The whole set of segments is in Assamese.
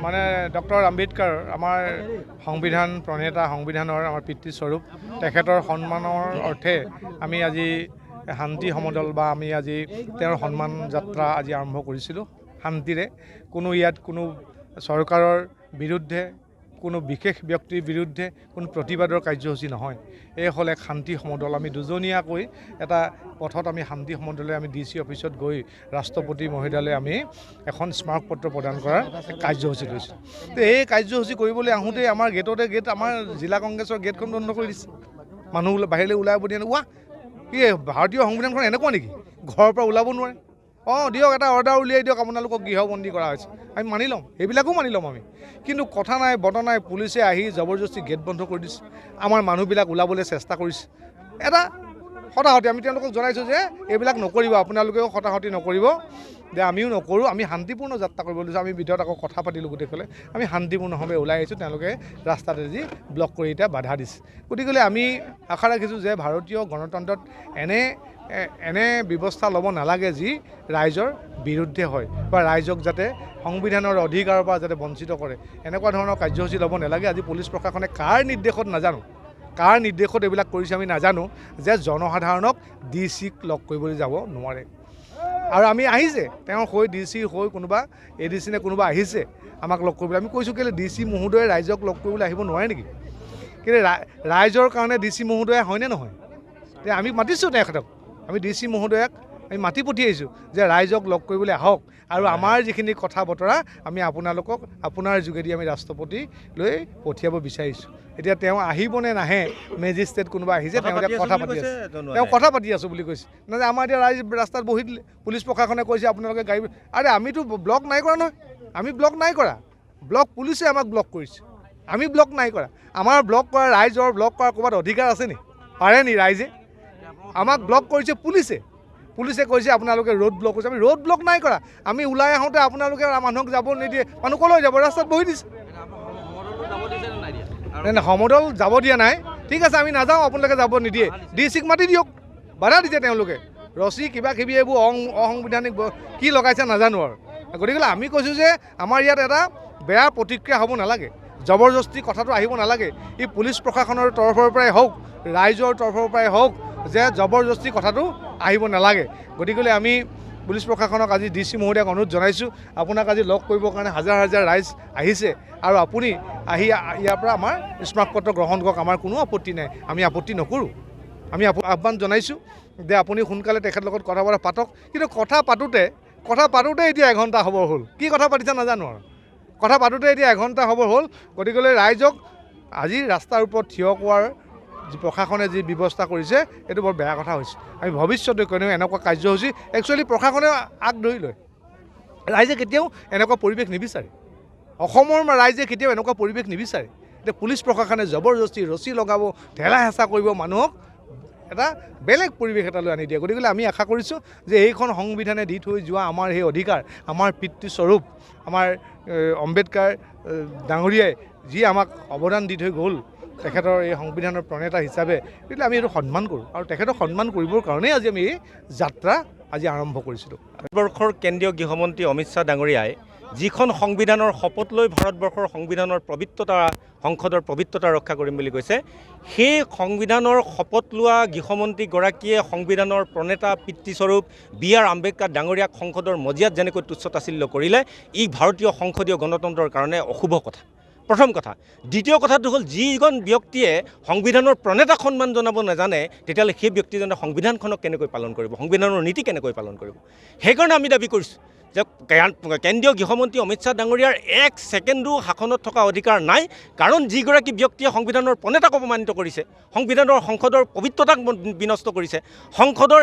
মানে ডক্টৰ আম্বেদকাৰ আমাৰ সংবিধান প্ৰণেতা, সংবিধানৰ আমাৰ পিতৃস্বৰূপ, তেখেতৰ সন্মানৰ অৰ্থে আমি আজি শান্তি সমদল বা আমি আজি তেওঁৰ সন্মান যাত্ৰা আজি আৰম্ভ কৰিছিলোঁ শান্তিৰে। কোনো ইয়াত কোনো চৰকাৰৰ বিৰুদ্ধে, কোনো বিশেষ ব্যক্তিৰ বিৰুদ্ধে কোনো প্ৰতিবাদৰ কাৰ্যসূচী নহয়। এই হ'ল এক শান্তি সমদল। আমি দুজনীয়াকৈ এটা পথত আমি শান্তি সমদলে আমি DC অফিচত গৈ ৰাষ্ট্ৰপতি মহোদয়লৈ আমি এখন স্মাৰকপত্ৰ প্ৰদান কৰাৰ কাৰ্যসূচী লৈছোঁ। তো এই কাৰ্যসূচী কৰিবলৈ আহোঁতে আমাৰ গেট আমাৰ জিলা কংগ্ৰেছৰ গেটখন বন্ধ কৰি দিছে। মানুহ বাহিৰলৈ ওলাই আহিব দিয়ে ৱা কি ভাৰতীয় সংবিধানখন এনেকুৱা নেকি, ঘৰৰ পৰা ওলাব নোৱাৰে? দিয়ক এটা অৰ্ডাৰ উলিয়াই দিয়ক, আপোনালোকক গৃহবন্দী কৰা হৈছে, আমি মানি ল'ম, সেইবিলাকো মানি ল'ম আমি। কিন্তু কথা নাই বতৰা নাই, পুলিচে আহি জবৰদস্তি গেট বন্ধ কৰি দিছে, আমাৰ মানুহবিলাক ওলাবলৈ চেষ্টা কৰিছে। এটা হতাহতি আমি তেওঁলোকক জনাইছোঁ যে এইবিলাক নকৰিব, আপোনালোকেও হতাহতি নকৰিব, যে আমিও নকৰোঁ, আমি শান্তিপূৰ্ণ যাত্ৰা কৰিব লৈছোঁ। আমি ভিতৰত আকৌ কথা পাতিলোঁ গোটেইফালে, আমি শান্তিপূৰ্ণভাৱে ওলাই আহিছোঁ, তেওঁলোকে ৰাস্তাতে যি ব্লক কৰি এতিয়া বাধা দিছে। গতিকে আমি আশা ৰাখিছোঁ যে ভাৰতীয় গণতন্ত্ৰত এনে ব্যৱস্থা ল'ব নালাগে যি ৰাইজৰ বিৰুদ্ধে হয় বা ৰাইজক যাতে সংবিধানৰ অধিকাৰৰ পৰা যাতে বঞ্চিত কৰে, এনেকুৱা ধৰণৰ কাৰ্যসূচী ল'ব নালাগে। আজি পুলিচ প্ৰশাসনে কাৰ নিৰ্দেশত নাজানো, কাৰ নিৰ্দেশত এইবিলাক কৰিছে আমি নাজানো, যে জনসাধাৰণক DCক লগ কৰিবলৈ যাব নোৱাৰে। আৰু আমি আহিছে তেওঁৰ হৈ DC হৈ কোনোবা ADC নে কোনোবা আহিছে আমাক লগ কৰিবলৈ, আমি কৈছোঁ কেলৈ DC মহোদয়ে ৰাইজক লগ কৰিবলৈ আহিব নোৱাৰে নেকি? কিন্তু ৰাইজৰ কাৰণে DC মহোদয় হয়নে নহয়? এতিয়া আমি মাতিছোঁ তেখেতক, আমি DC মহোদয়ক আমি মাতি পঠিয়াইছোঁ যে ৰাইজক লগ কৰিবলৈ আহক, আৰু আমাৰ যিখিনি কথা বতৰা আমি আপোনালোকক আপোনাৰ যোগেদি আমি ৰাষ্ট্ৰপতিলৈ পঠিয়াব বিচাৰিছোঁ। এতিয়া তেওঁ আহিবনে নাহে, মেজিষ্ট্ৰেট কোনোবা আহিছে, তেওঁ এতিয়া কথা পাতি আছে, তেওঁ কথা পাতি আছোঁ বুলি কৈছে। নহয় আমাৰ এতিয়া ৰাইজ ৰাস্তাত বহি দিলে, পুলিচ প্ৰশাসনে কৈছে আপোনালোকে গাড়ী, আৰে আমিতো ব্লক নাই কৰা নহয়, আমি ব্লক নাই কৰা, ব্লক পুলিচে আমাক ব্লক কৰিছে, আমি ব্লক নাই কৰা। আমাৰ ব্লক কৰা ৰাইজৰ ব্লক কৰাৰ ক'ৰবাত অধিকাৰ আছে নি? পাৰে নি ৰাইজে? আমাক ব্লক কৰিছে পুলিচে, পুলিচে কৈছে আপোনালোকে ৰোড ব্লক কৰিছে, আমি ৰোড ব্লক নাই কৰা। আমি ওলাই আহোঁতে আপোনালোকে মানুহক যাব নিদিয়ে, মানুহ ক'লৈ যাব? ৰাস্তাত বহি দিছে। সমদল যাব দিয়া নাই, ঠিক আছে আমি নাযাওঁ, আপোনালোকে যাব নিদিয়ে, DCক মাতি দিয়ক, বাধা দিছে তেওঁলোকে, ৰছী কিবা কিবি এইবোৰ অসাংবিধানিক কি লগাইছে নাজানো আৰু। গতিকে আমি কৈছোঁ যে আমাৰ ইয়াত এটা বেয়া প্ৰতিক্ৰিয়া হ'ব নালাগে, জবৰদস্তি কথাটো আহিব নালাগে। ই পুলিচ প্ৰশাসনৰ তৰফৰ পৰাই হওক, ৰাইজৰ তৰফৰ পৰাই হওক, যে জবৰদস্তি কথাটো আহিব নালাগে। গতিকে আমি পুলিচ প্ৰশাসনক আজি DC মহোদয়ক অনুৰোধ জনাইছোঁ, আপোনাক আজি লগ কৰিবৰ কাৰণে হাজাৰ হাজাৰ ৰাইজ আহিছে, আৰু আপুনি আহি ইয়াৰ পৰা আমাৰ স্মাৰকপত্ৰ গ্ৰহণ কৰক, আমাৰ কোনো আপত্তি নাই, আমি আপত্তি নকৰোঁ। আমি আহ্বান জনাইছোঁ যে আপুনি সোনকালে তেখেতৰ লগত কথা বতৰা পাতক। কিন্তু কথা পাতোঁতে এতিয়া এঘণ্টা হ'ব হ'ল, কি কথা পাতিছে নাজানো আৰু, কথা পাতোঁতে এতিয়া এঘণ্টা হ'ব হ'ল। গতিকে ৰাইজক আজি ৰাস্তাৰ ওপৰত থিয় কৰোৱাৰ প্ৰশাসনে যি ব্যৱস্থা কৰিছে এইটো বৰ বেয়া কথা হৈছে। আমি ভৱিষ্যতে কোনেও এনেকুৱা কাৰ্যসূচী একচুৱেলি প্ৰশাসনে আগ ধৰি লয়, ৰাইজে কেতিয়াও এনেকুৱা পৰিৱেশ নিবিচাৰে, অসমৰ ৰাইজে কেতিয়াও এনেকুৱা পৰিৱেশ নিবিচাৰে। এতিয়া পুলিচ প্ৰশাসনে জবৰদস্তি ৰছী লগাব, ঠেলা হেঁচা কৰিব, মানুহক এটা বেলেগ পৰিৱেশ এটালৈ আনি দিয়ে। গতিকে আমি আশা কৰিছোঁ যে এইখন সংবিধানে দি থৈ যোৱা আমাৰ সেই অধিকাৰ, আমাৰ পিতৃস্বৰূপ আমাৰ আম্বেদকাৰ ডাঙৰীয়াই যি আমাক অৱদান দি থৈ গ'ল, তেখেতৰ এই সংবিধানৰ প্ৰণেতা হিচাপে, গতিকে আমি এইটো সন্মান কৰোঁ, আৰু তেখেতক সন্মান কৰিবৰ কাৰণেই আজি আমি এই যাত্ৰা আজি আৰম্ভ কৰিছিলোঁ। ভাৰতবৰ্ষৰ কেন্দ্ৰীয় গৃহমন্ত্ৰী অমিত শ্বাহ ডাঙৰীয়াই যিখন সংবিধানৰ শপত লৈ ভাৰতবৰ্ষৰ সংবিধানৰ পবিত্ৰতা, সংসদৰ পবিত্ৰতা ৰক্ষা কৰিম বুলি কৈছে, সেই সংবিধানৰ শপত লোৱা গৃহমন্ত্ৰীগৰাকীয়ে সংবিধানৰ প্ৰণেতা পিতৃস্বৰূপ BR আম্বেদকাৰ ডাঙৰীয়াক সংসদৰ মজিয়াত যেনেকৈ তুচ্ছ তাচ্ছিল্য কৰিলে, ই ভাৰতীয় সংসদীয় গণতন্ত্ৰৰ কাৰণে অশুভ কথা, প্ৰথম কথা। দ্বিতীয় কথাটো হ'ল, যিজন ব্যক্তিয়ে সংবিধানৰ প্ৰণেতাক সন্মান জনাব নাজানে, তেতিয়াহ'লে সেই ব্যক্তিজনে সংবিধানখনক কেনেকৈ পালন কৰিব, সংবিধানৰ নীতি কেনেকৈ পালন কৰিব? সেইকাৰণে আমি দাবী কৰিছোঁ যে কেন্দ্ৰীয় গৃহমন্ত্ৰী অমিত শ্বাহ ডাঙৰীয়াৰ 1 ছেকেণ্ডো শাসনত থকা অধিকাৰ নাই, কাৰণ যিগৰাকী ব্যক্তিয়ে সংবিধানৰ প্ৰণেতাক অপমানিত কৰিছে, সংসদৰ পবিত্ৰতাক বিনষ্ট কৰিছে, সাংসদৰ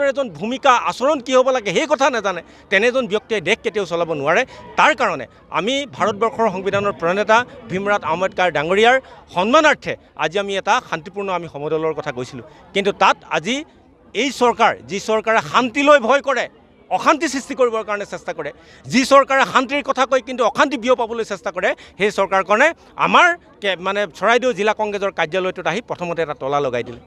এজন ভূমিকা আচৰণ কি হ'ব লাগে সেই কথা নাজানে, তেনেজন ব্যক্তিয়ে দেশ কেতিয়াও চলাব নোৱাৰে। তাৰ কাৰণে আমি ভাৰতবৰ্ষৰ সংবিধানৰ প্ৰণেতা ভীমৰাও আম্বেদকাৰ ডাঙৰীয়াৰ সন্মানাৰ্থে আজি আমি এটা শান্তিপূৰ্ণ আমি সমদলৰ কথা কৈছিলোঁ। কিন্তু তাত আজি এই চৰকাৰ, যি চৰকাৰে শান্তিলৈ ভয় কৰে, অশান্তি সৃষ্টি কৰিবৰ কাৰণে চেষ্টা কৰে, যি চৰকাৰে শান্তিৰ কথা কয় কিন্তু অশান্তি বিয়পাবলৈ চেষ্টা কৰে, সেই চৰকাৰখনে আমাৰ মানে চৰাইদেউ জিলা কংগ্ৰেছৰ কাৰ্যালয়টোত আহি প্ৰথমতে এটা তলা লগাই দিলে।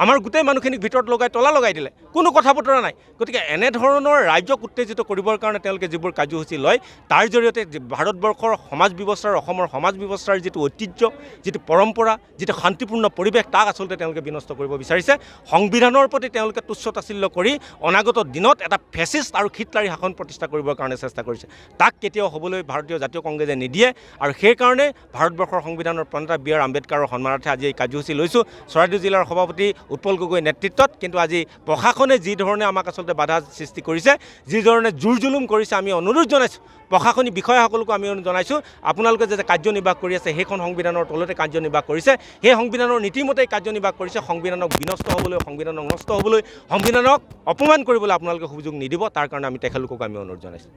আমাৰ গোটেই মানুহখিনিক ভিতৰত লগাই তলা লগাই দিলে, কোনো কথা বতৰা নাই। গতিকে এনেধৰণৰ ৰাজ্যক উত্তেজিত কৰিবৰ কাৰণে তেওঁলোকে যিবোৰ কাৰ্যসূচী লয়, তাৰ জৰিয়তে ভাৰতবৰ্ষৰ সমাজ ব্যৱস্থাৰ, অসমৰ সমাজ ব্যৱস্থাৰ যিটো ঐতিহ্য, যিটো পৰম্পৰা, যিটো শান্তিপূৰ্ণ পৰিৱেশ, তাক আচলতে তেওঁলোকে বিনষ্ট কৰিব বিচাৰিছে। সংবিধানৰ প্ৰতি তেওঁলোকে তুচ্ছ তাচ্ছিল্য কৰি অনাগত দিনত এটা ফেচিষ্ট আৰু খিতলাৰী শাসন প্ৰতিষ্ঠা কৰিবৰ কাৰণে চেষ্টা কৰিছে। তাক কেতিয়াও হ'বলৈ ভাৰতীয় জাতীয় কংগ্ৰেছে নিদিয়ে। আৰু সেইকাৰণে ভাৰতবৰ্ষৰ সংবিধানৰ প্ৰণেতা বি.আৰ. আম্বেদকাৰৰ সন্মানাৰ্থে আজি এই কাৰ্যসূচী লৈছোঁ চৰাইদেউ জিলাৰ সভাপতি উৎপল গগৈৰ নেতৃত্বত। কিন্তু আজি প্ৰশাসনে যি ধৰণে আমাক আচলতে বাধা সৃষ্টি কৰিছে, যি ধৰণে জোৰ জুলুম কৰিছে, আমি অনুৰোধ জনাইছোঁ প্ৰশাসনিক বিষয়াসকলকো আমি জনাইছোঁ, আপোনালোকে যে কাৰ্যনিৰ্বাহ কৰি আছে সেইখন সংবিধানৰ তলতে কাৰ্যনিৰ্বাহ কৰিছে, সেই সংবিধানৰ নীতিমতেই কাৰ্যনিৰ্বাহ কৰিছে। সংবিধানক বিনষ্ট হ'বলৈ, সংবিধানক নষ্ট হ'বলৈ, সংবিধানক অপমান কৰিবলৈ আপোনালোকে সুযোগ নিদিব। তাৰ কাৰণে আমি তেখেতলোকক আমি অনুৰোধ জনাইছোঁ।